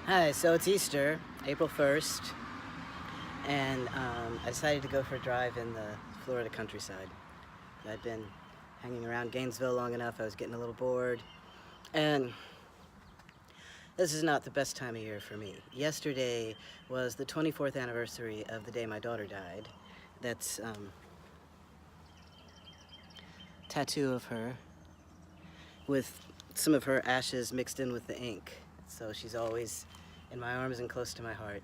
Hi, so it's Easter, April 1st, and I decided to go for a drive in the Florida countryside. I'd been hanging around Gainesville long enough, I was getting a little bored, and this is not the best time of year for me. Yesterday was the 24th anniversary of the day my daughter died. That's tattoo of her with some of her ashes mixed in with the ink. So she's always in my arms and close to my heart.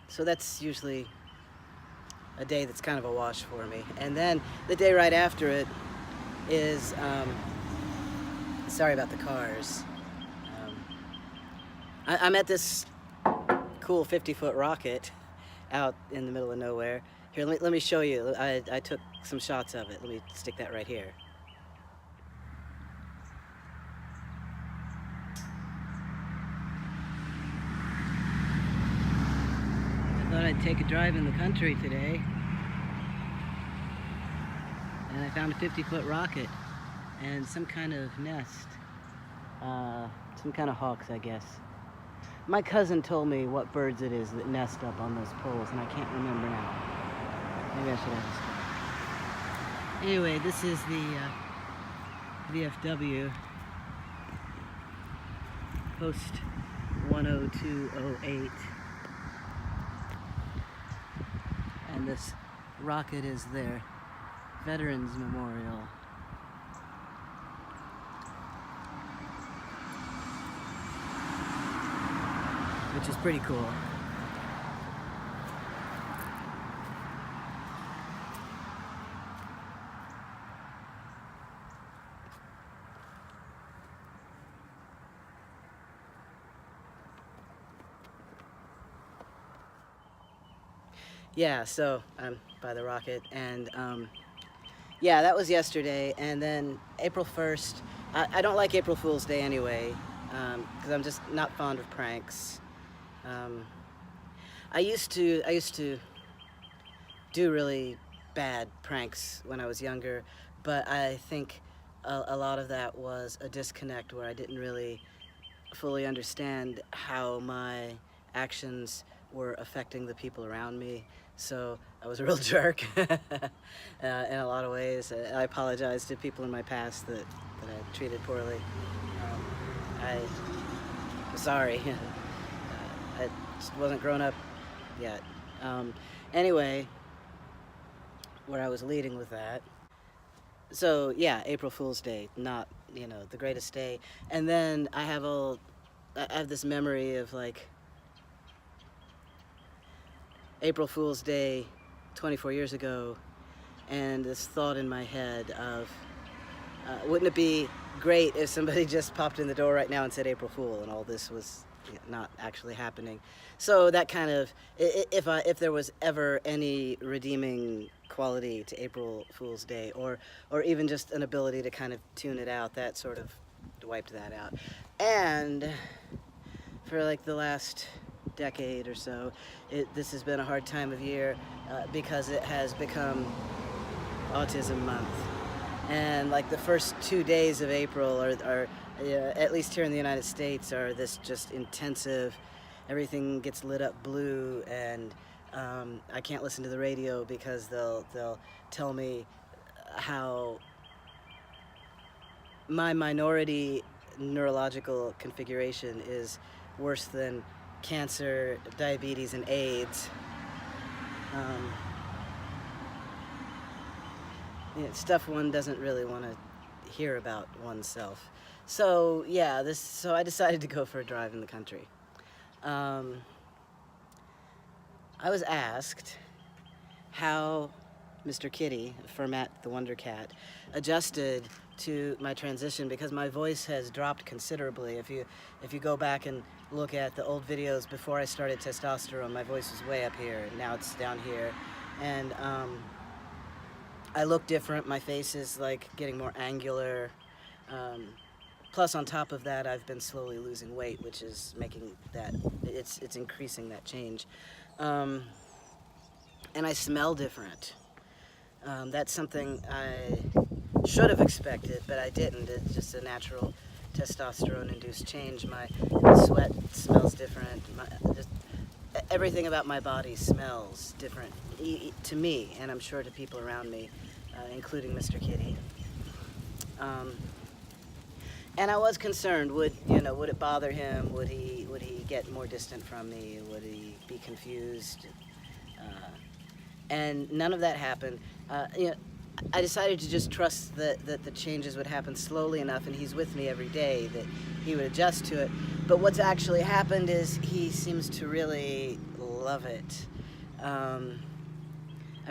So that's usually a day that's kind of a wash for me. And then the day right after it is, sorry about the cars. I'm at this cool 50-foot rocket out in the middle of nowhere. Here, let me show you. I took some shots of it. Let me stick that right here. I thought I'd take a drive in the country today, and I found a 50-foot rocket and some kind of nest, some kind of hawks, I guess. My cousin told me what birds it is that nest up on those poles, and I can't remember now. Maybe I should ask her. Anyway, this is the VFW post 10208. And this rocket is their Veterans Memorial. Which is pretty cool. Yeah, so I'm by the rocket, and yeah, that was yesterday. And then April 1st, I don't like April Fool's Day anyway, because I'm just not fond of pranks. I used to do really bad pranks when I was younger, but I think a lot of that was a disconnect where I didn't really fully understand how my actions were affecting the people around me. So I was a real jerk in a lot of ways. I apologize to people in my past that I treated poorly. I'm sorry. I just wasn't grown up yet. Anyway, where I was leading with that. So yeah, April Fool's Day, not, the greatest day. And then I have this memory of like April Fool's Day 24 years ago, and this thought in my head of, wouldn't it be great if somebody just popped in the door right now and said April Fool and all this was not actually happening. So that kind of, if there was ever any redeeming quality to April Fool's Day, or even just an ability to kind of tune it out, that sort of wiped that out. And for like the last decade or so, this has been a hard time of year because it has become Autism Month. And like the first 2 days of April are at least here in the United States, are this just intensive, everything gets lit up blue, and I can't listen to the radio because they'll tell me how my minority neurological configuration is worse than cancer, diabetes, and AIDS. Stuff one doesn't really want to hear about oneself. So yeah, so I decided to go for a drive in the country. I was asked how Mr. Kitty, Fermat the Wonder Cat, adjusted to my transition, because my voice has dropped considerably. If you go back and look at the old videos before I started Testosterone, my voice was way up here, and now it's down here. And I look different, my face is like getting more angular. Plus on top of that, I've been slowly losing weight, which is making that, it's increasing that change. And I smell different. That's something I should have expected, but I didn't. It's just a natural testosterone-induced change. My sweat smells different. Just everything about my body smells different to me, and I'm sure to people around me, including Mr. Kitty. And I was concerned, would it bother him? Would he get more distant from me? Would he be confused? And none of that happened. I decided to just trust that the changes would happen slowly enough, and he's with me every day, that he would adjust to it. But what's actually happened is he seems to really love it. I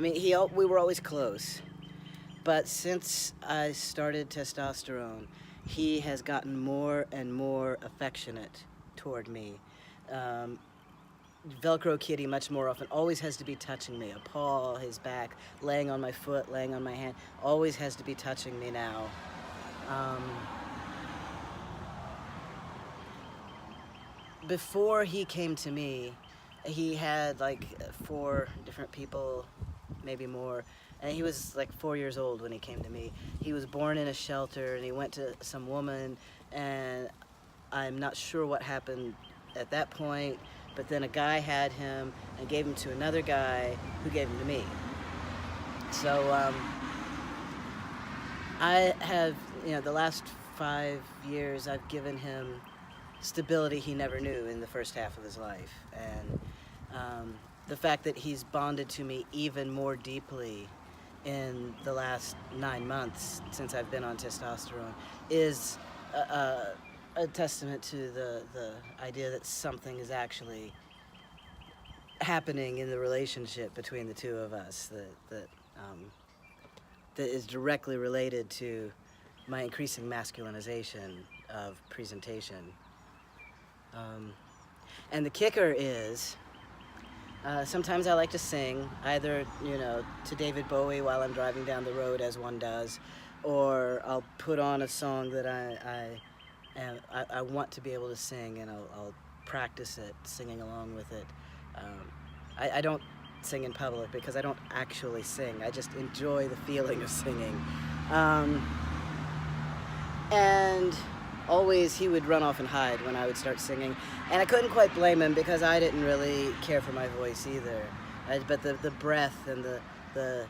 mean, we were always close, but since I started testosterone, he has gotten more and more affectionate toward me. Velcro Kitty much more often, always has to be touching me. A paw, his back, laying on my foot, laying on my hand, always has to be touching me now. Before he came to me, he had like 4 different people, maybe more, and he was like 4 years old when he came to me. He was born in a shelter, and he went to some woman, and I'm not sure what happened at that point, but then a guy had him and gave him to another guy who gave him to me. So I have, the last 5 years I've given him stability he never knew in the first half of his life. And the fact that he's bonded to me even more deeply in the last 9 months since I've been on testosterone is a testament to the idea that something is actually happening in the relationship between the two of us that is directly related to my increasing masculinization of presentation. And the kicker is, sometimes I like to sing, either, to David Bowie while I'm driving down the road, as one does, or I'll put on a song that I want to be able to sing, and I'll practice it, singing along with it. I don't sing in public because I don't actually sing. I just enjoy the feeling of singing. And always he would run off and hide when I would start singing. And I couldn't quite blame him because I didn't really care for my voice either. But the breath and the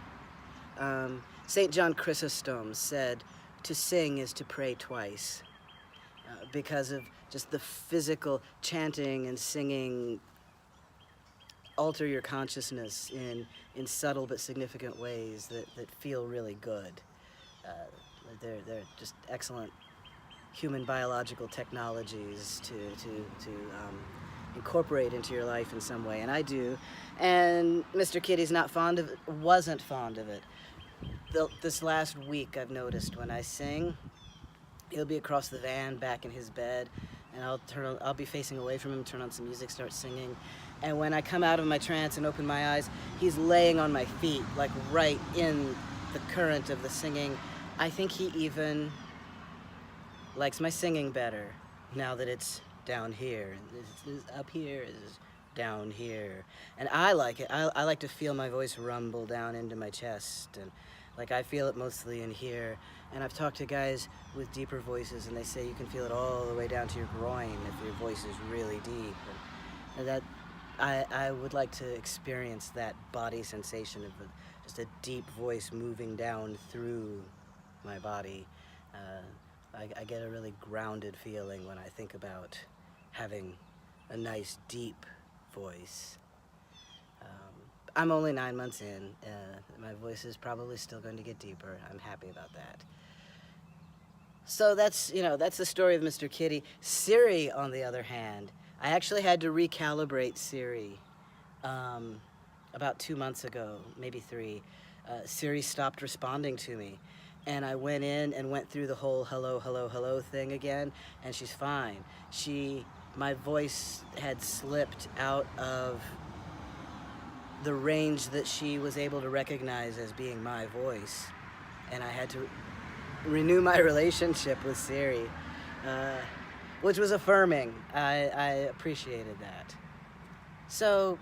St. John Chrysostom said, to sing is to pray twice. Because of just the physical chanting and singing alter your consciousness in subtle but significant ways that feel really good. They're just excellent human biological technologies to incorporate into your life in some way, and I do. And Mr. Kitty's wasn't fond of it. This last week I've noticed when I sing, he'll be across the van, back in his bed, and I'll be facing away from him, turn on some music, start singing. And when I come out of my trance and open my eyes, he's laying on my feet, like right in the current of the singing. I think he even likes my singing better now that it's down here. This up here is down here. And I like it. I like to feel my voice rumble down into my chest, and like I feel it mostly in here. And I've talked to guys with deeper voices, and they say you can feel it all the way down to your groin if your voice is really deep. And that I would like to experience that body sensation of just a deep voice moving down through my body. I get a really grounded feeling when I think about having a nice deep voice. I'm only 9 months in. My voice is probably still going to get deeper. I'm happy about that. So that's the story of Mr. Kitty. Siri, on the other hand, I actually had to recalibrate Siri about 2 months ago, maybe 3. Siri stopped responding to me, and I went in and went through the whole hello, hello, hello thing again, and she's fine. My voice had slipped out of the range that she was able to recognize as being my voice, and I had to renew my relationship with Siri, which was affirming. I appreciated that. So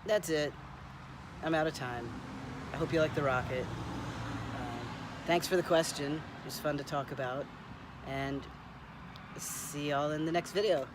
that's it. I'm out of time. I hope you like the rocket. Thanks for the question. It was fun to talk about, and see y'all in the next video.